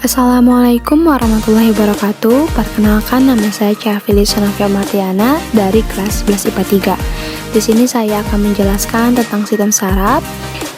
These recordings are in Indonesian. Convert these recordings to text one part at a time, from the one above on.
Assalamualaikum warahmatullahi wabarakatuh. Perkenalkan, nama saya Ciafili Sanafia Martiana dari kelas 11 IPA 3. Di sini saya akan menjelaskan tentang sistem saraf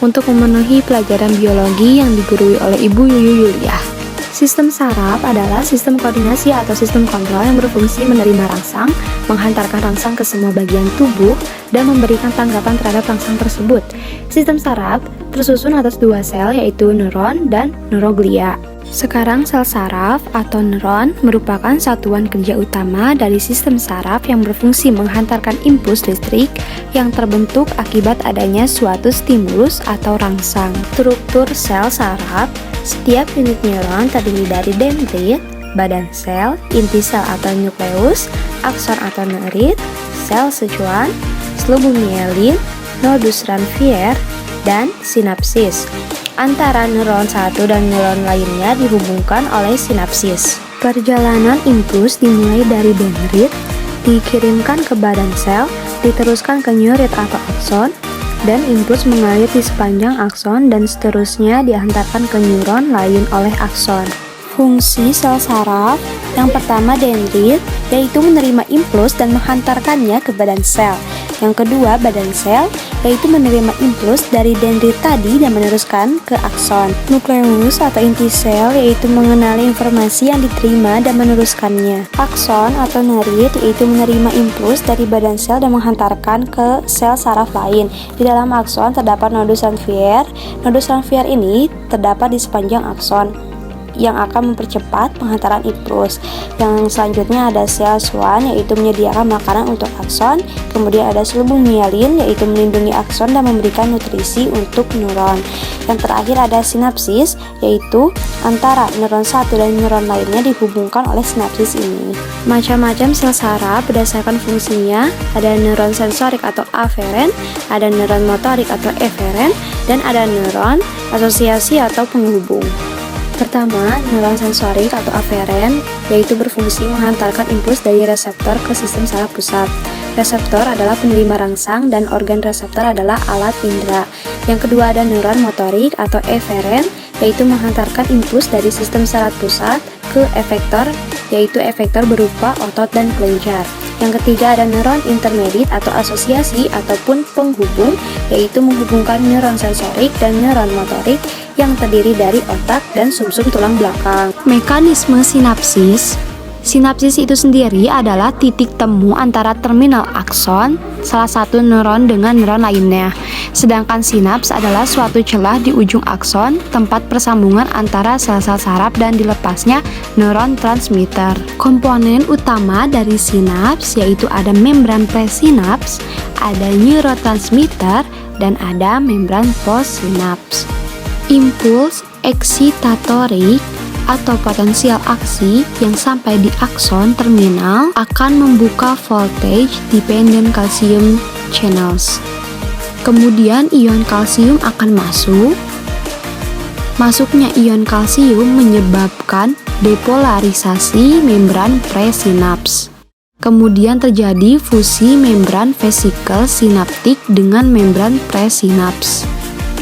untuk memenuhi pelajaran biologi yang digurui oleh Ibu Yuyu Yuliah. Sistem saraf adalah sistem koordinasi atau sistem kontrol yang berfungsi menerima rangsang, menghantarkan rangsang ke semua bagian tubuh, dan memberikan tanggapan terhadap rangsang tersebut. Sistem saraf tersusun atas dua sel, yaitu neuron dan neuroglia. Sekarang sel saraf atau neuron merupakan satuan kerja utama dari sistem saraf yang berfungsi menghantarkan impuls listrik yang terbentuk akibat adanya suatu stimulus atau rangsang. Struktur sel saraf: setiap unit neuron terdiri dari dendrit, badan sel, inti sel atau nukleus, akson atau nerit, sel secuan, selubung mielin, nodus Ranvier, dan sinapsis. Antara neuron satu dan neuron lainnya dihubungkan oleh sinapsis. Perjalanan impuls dimulai dari dendrit, dikirimkan ke badan sel, diteruskan ke neurit atau akson, dan impuls mengalir di sepanjang akson dan seterusnya dihantarkan ke neuron lain oleh akson. Fungsi sel saraf: yang pertama dendrit, yaitu menerima impuls dan menghantarkannya ke badan sel. Yang kedua badan sel, yaitu menerima impuls dari dendrit tadi dan meneruskan ke akson. Nukleus atau inti sel, yaitu mengenali informasi yang diterima dan meneruskannya. Akson atau nerit, yaitu menerima impuls dari badan sel dan menghantarkan ke sel saraf lain. Di dalam akson terdapat nodus Ranvier. Nodus Ranvier ini terdapat di sepanjang akson yang akan mempercepat penghantaran impuls. Yang selanjutnya ada sel Schwann, yaitu menyediakan makanan untuk akson. Kemudian ada selubung mielin, yaitu melindungi akson dan memberikan nutrisi untuk neuron. Yang terakhir ada sinapsis, yaitu antara neuron satu dan neuron lainnya dihubungkan oleh sinapsis ini. Macam-macam sel saraf berdasarkan fungsinya. Ada neuron sensorik atau aferen, ada neuron motorik atau eferen, dan ada neuron asosiasi atau penghubung. Pertama, neuron sensorik atau aferen, yaitu berfungsi menghantarkan impuls dari reseptor ke sistem saraf pusat. Reseptor adalah penerima rangsang dan organ reseptor adalah alat indera. Yang kedua ada neuron motorik atau eferen, yaitu menghantarkan impuls dari sistem saraf pusat ke efektor, yaitu efektor berupa otot dan kelenjar. Yang ketiga ada neuron intermediate atau asosiasi ataupun penghubung, yaitu menghubungkan neuron sensorik dan neuron motorik yang terdiri dari otak dan sumsum tulang belakang. Mekanisme sinapsis: sinapsis itu sendiri adalah titik temu antara terminal akson salah satu neuron dengan neuron lainnya. Sedangkan sinaps adalah suatu celah di ujung akson, tempat persambungan antara sel-sel saraf dan dilepasnya neuron transmitter. Komponen utama dari sinaps yaitu ada membran presinaps, ada neurotransmitter, dan ada membran postsinaps. Impuls eksitatorik atau potensial aksi yang sampai di akson terminal akan membuka voltage dependent calcium channels. Kemudian ion kalsium akan masuk. Masuknya ion kalsium menyebabkan depolarisasi membran presinaps. Kemudian terjadi fusi membran vesikel sinaptik dengan membran presinaps,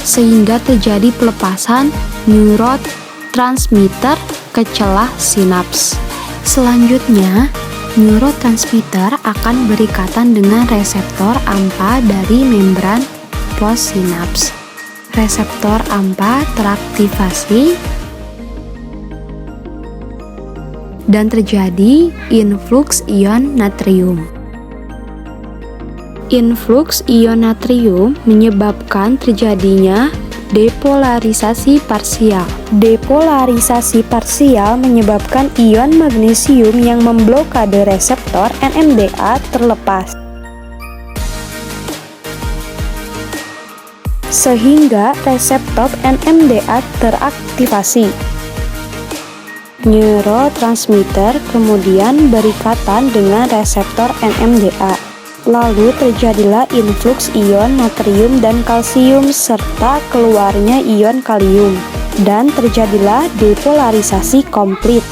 sehingga terjadi pelepasan neurotransmitter ke celah sinaps. Selanjutnya, neurotransmitter akan berikatan dengan reseptor AMPA dari membran postsinaps. Reseptor AMPA teraktivasi dan terjadi influx ion natrium. Influx ion natrium menyebabkan terjadinya depolarisasi parsial. Depolarisasi parsial menyebabkan ion magnesium yang memblokade reseptor NMDA terlepas, sehingga reseptor NMDA teraktivasi. Neurotransmitter kemudian berikatan dengan reseptor NMDA. Lalu terjadilah influx ion natrium dan kalsium serta keluarnya ion kalium, dan terjadilah depolarisasi komplit.